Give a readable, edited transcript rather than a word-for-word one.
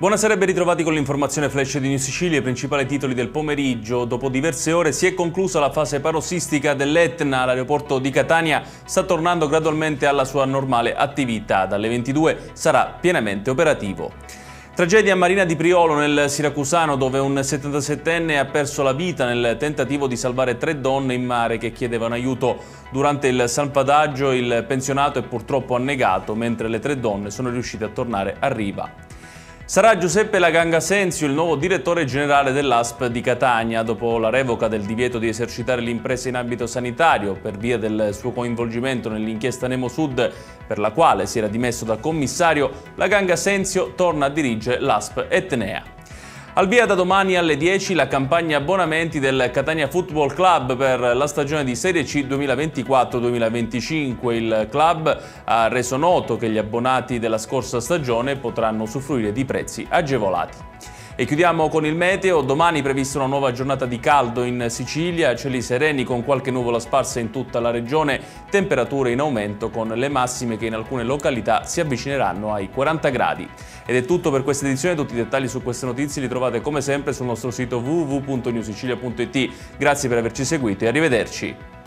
Buonasera e ben ritrovati con l'informazione flash di News Sicilia, i principali titoli del pomeriggio. Dopo diverse ore si è conclusa la fase parossistica dell'Etna. L'aeroporto di Catania sta tornando gradualmente alla sua normale attività. Dalle 22 sarà pienamente operativo. Tragedia a Marina di Priolo nel Siracusano, dove un 77enne ha perso la vita nel tentativo di salvare 3 donne in mare che chiedevano aiuto. Durante il salvataggio il pensionato è purtroppo annegato, mentre le 3 donne sono riuscite a tornare a riva. Sarà Giuseppe Lagangasenzio il nuovo direttore generale dell'ASP di Catania. Dopo la revoca del divieto di esercitare l'impresa in ambito sanitario per via del suo coinvolgimento nell'inchiesta Nemo Sud, per la quale si era dimesso da commissario, Lagangasenzio torna a dirigere l'ASP Etnea. Al via da domani alle 10 la campagna abbonamenti del Catania Football Club per la stagione di Serie C 2024-2025. Il club ha reso noto che gli abbonati della scorsa stagione potranno usufruire di prezzi agevolati. E chiudiamo con il meteo. Domani prevista una nuova giornata di caldo in Sicilia, cieli sereni con qualche nuvola sparsa in tutta la regione, temperature in aumento con le massime che in alcune località si avvicineranno ai 40 gradi. Ed è tutto per questa edizione, tutti i dettagli su queste notizie li trovate come sempre sul nostro sito www.newsicilia.it. Grazie per averci seguito e arrivederci.